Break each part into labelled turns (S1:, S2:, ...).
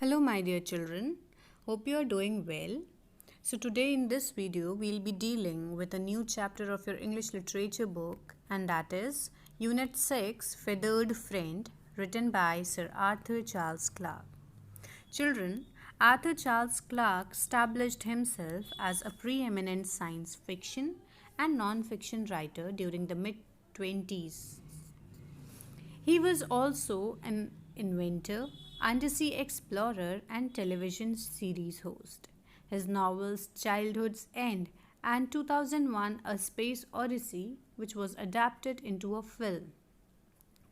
S1: Hello my dear children, hope you are doing well. So today in this video we'll be dealing with a new chapter of your English literature book, and that is Unit 6 Feathered Friend, written by Sir Arthur Charles Clarke. Children, Arthur Charles Clarke established himself as a preeminent science fiction and non-fiction writer during the mid-20s. He was also an inventor, undersea explorer, and television series host. His novels Childhood's End and 2001 A Space Odyssey, which was adapted into a film.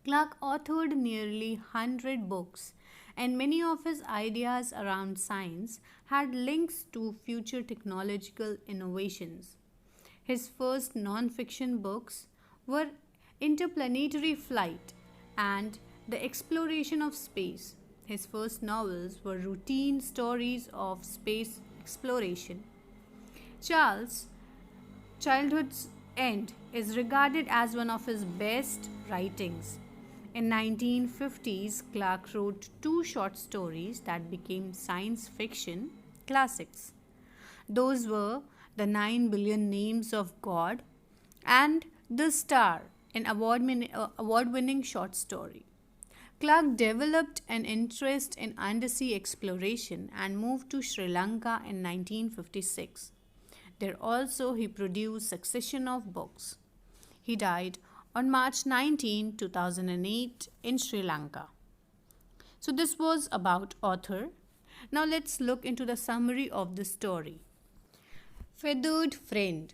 S1: Clarke authored nearly 100 books, and many of his ideas around science had links to future technological innovations. His first non fiction books were Interplanetary Flight and The Exploration of Space. His first novels were routine stories of space exploration. Charles' Childhood's End is regarded as one of his best writings. In 1950s, Clarke wrote two short stories that became science fiction classics. Those were The 9 Billion Names of God and The Star, an award-winning short story. Clarke developed an interest in undersea exploration and moved to Sri Lanka in 1956. There also he produced succession of books. He died on March 19, 2008 in Sri Lanka. So this was about author. Now let's look into the summary of the story. Feathered Friend.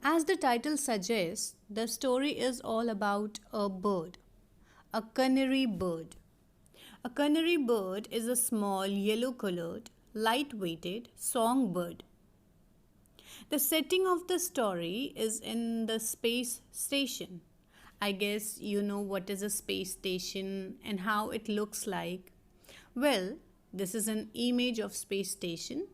S1: As the title suggests, the story is all about a bird, a canary bird. A canary bird is a small yellow-colored, light-weighted songbird. The setting of the story is in the space station. I guess you know what is a space station and how it looks like. Well, this is an image of space station.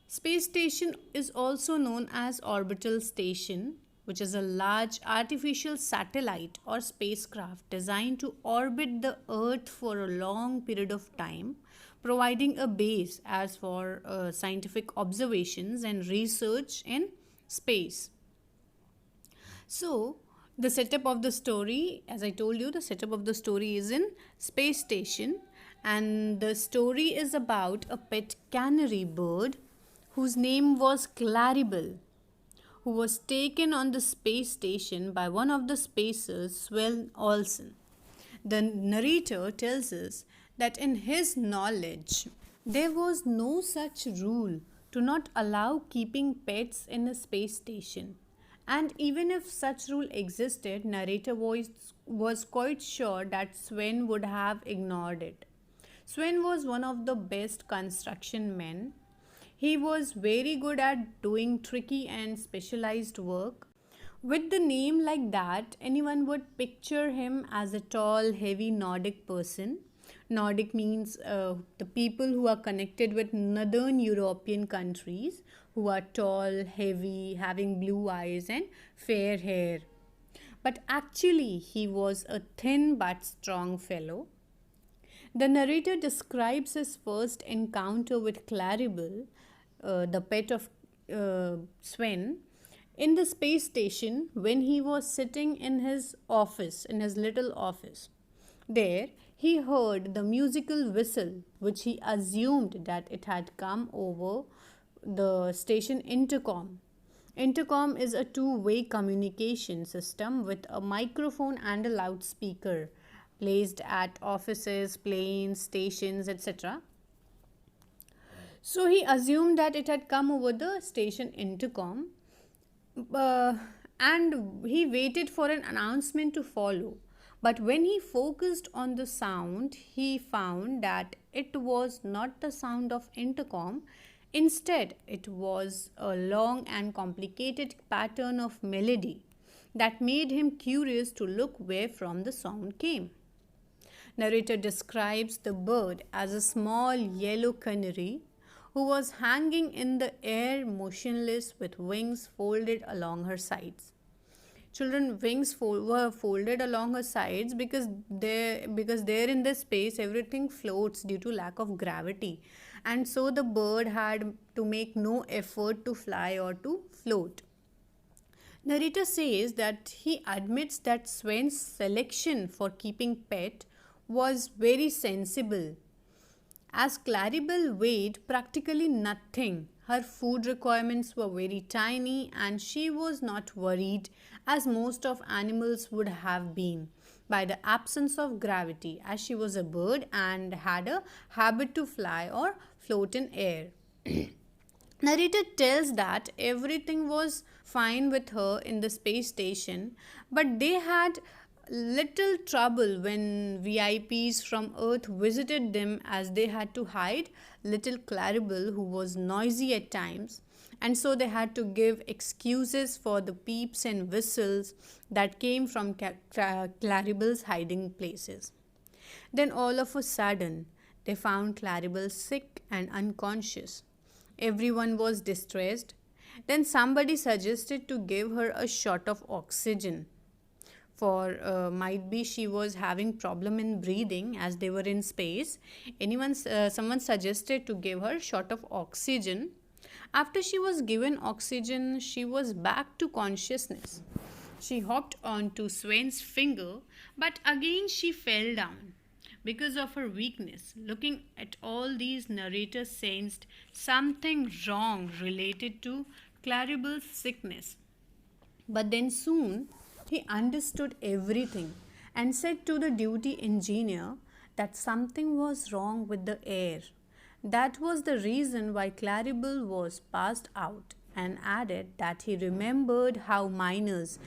S1: Space station is also known as orbital station, which is a large artificial satellite or spacecraft designed to orbit the Earth for a long period of time, providing a base as for scientific observations and research in space. So, the setup of the story, as I told you, the setup of the story is in space station, and the story is about a pet canary bird whose name was Claribel, who was taken on the space station by one of the spacers, Sven Olsen. The narrator tells us that in his knowledge, there was no such rule to not allow keeping pets in a space station. And even if such rule existed, narrator was quite sure that Sven would have ignored it. Sven was one of the best construction men. He was very good at doing tricky and specialized work. With the name like that, anyone would picture him as a tall, heavy Nordic person. Nordic means the people who are connected with northern European countries, who are tall, heavy, having blue eyes and fair hair. But actually, he was a thin but strong fellow. The narrator describes his first encounter with Claribel, the pet of Sven, in the space station when he was sitting in his office, in his little office. There, he heard the musical whistle, which he assumed that it had come over the station intercom. Intercom is a two-way communication system with a microphone and a loudspeaker placed at offices, planes, stations, etc. So he assumed that it had come over the station intercom, and he waited for an announcement to follow. But when he focused on the sound, he found that it was not the sound of intercom. Instead, it was a long and complicated pattern of melody that made him curious to look where from the sound came. Narrator describes the bird as a small yellow canary who was hanging in the air motionless with wings folded along her sides. children wings were folded along her sides because there in this space everything floats due to lack of gravity, and so the bird had to make no effort to fly or to float. Narrator says that he admits that Sven's selection for keeping pet was very sensible, as Claribel weighed practically nothing. Her food requirements were very tiny and she was not worried, as most of animals would have been, by the absence of gravity, as she was a bird and had a habit to fly or float in air. Narrator tells that everything was fine with her in the space station, but they had little trouble when VIPs from Earth visited them, as they had to hide little Claribel, who was noisy at times, and so they had to give excuses for the peeps and whistles that came from Claribel's hiding places. Then all of a sudden, they found Claribel sick and unconscious. Everyone was distressed. Then somebody suggested to give her a shot of oxygen, for might be she was having problem in breathing as they were in space. Someone suggested to give her shot of oxygen. After she was given oxygen, she was back to consciousness. She hopped onto Sven's finger, but again she fell down because of her weakness. Looking at all these, narrators sensed something wrong related to Claribel's sickness. But then soon he understood everything and said to the duty engineer that something was wrong with the air. That was the reason why Claribel was passed out, and added that he remembered how miners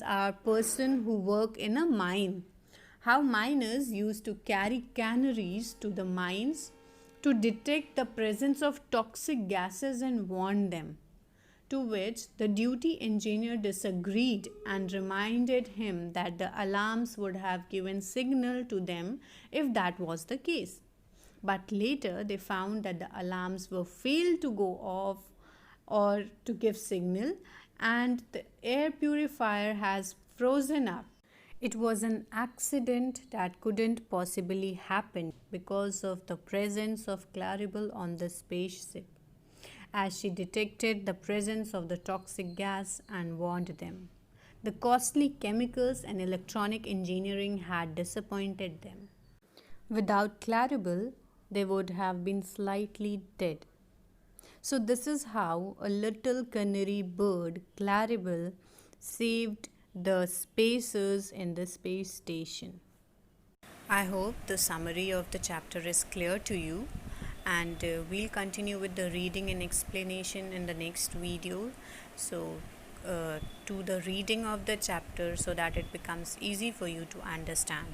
S1: are person who work in a mine, how miners used to carry canaries to the mines to detect the presence of toxic gases and warn them. To which the duty engineer disagreed and reminded him that the alarms would have given signal to them if that was the case. But later they found that the alarms were failed to go off or to give signal, and the air purifier has frozen up. It was an accident that couldn't possibly happen because of the presence of Claribel on the spaceship, as she detected the presence of the toxic gas and warned them. The costly chemicals and electronic engineering had disappointed them. Without Claribel, they would have been slightly dead. So this is how a little canary bird, Claribel, saved the spacers in the space station. I hope the summary of the chapter is clear to you, and we'll continue with the reading and explanation in the next video. So do the reading of the chapter so that it becomes easy for you to understand.